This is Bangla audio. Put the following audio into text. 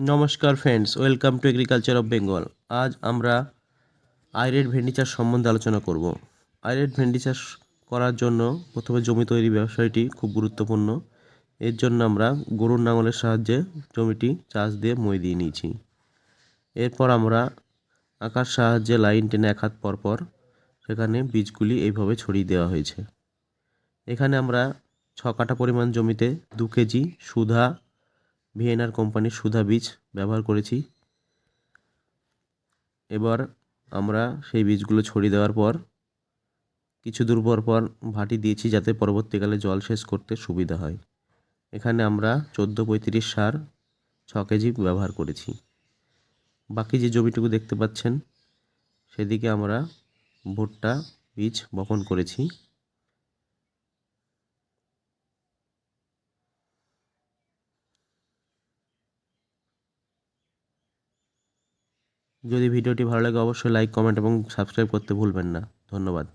নমস্কার friends, welcome to agriculture of Bengal. আজ আমরা আইরেড ভেন্ডি চাষ সম্বন্ধে আলোচনা করব। আইরেড ভেন্ডি চাষ করার জন্য প্রথমে জমি তৈরি ব্যবসায়টি খুব গুরুত্বপূর্ণ। এর জন্য আমরা গরুর লাঙলের সাহায্যে জমিটি চাষ দিয়ে মই দিয়ে নিয়েছি। এরপর আমরা আঁকার সাহায্যে লাইন টেনে এক হাত পরপর সেখানে বীজগুলি এইভাবে ছড়িয়ে দেওয়া হয়েছে। এখানে আমরা 6 কাঠা পরিমাণ জমিতে 2 কেজি সুধা ভিএনআর কোম্পানির সুধা বীজ ব্যবহার করেছি। এবার আমরা সেই বীজগুলো ছড়িয়ে দেওয়ার পর কিছু দূর পর পর ভাটি দিয়েছি, যাতে পরবর্তীকালে জল সেচ করতে সুবিধা হয়। এখানে আমরা 14-35 সার 6 কেজি ব্যবহার করেছি। বাকি যে জমিটুকু দেখতে পাচ্ছেন সেদিকে আমরা ভুট্টা বীজ বপন করেছি। যদি ভিডিওটি ভালো লাগে অবশ্যই লাইক, কমেন্ট এবং সাবস্ক্রাইব করতে ভুলবেন না। ধন্যবাদ।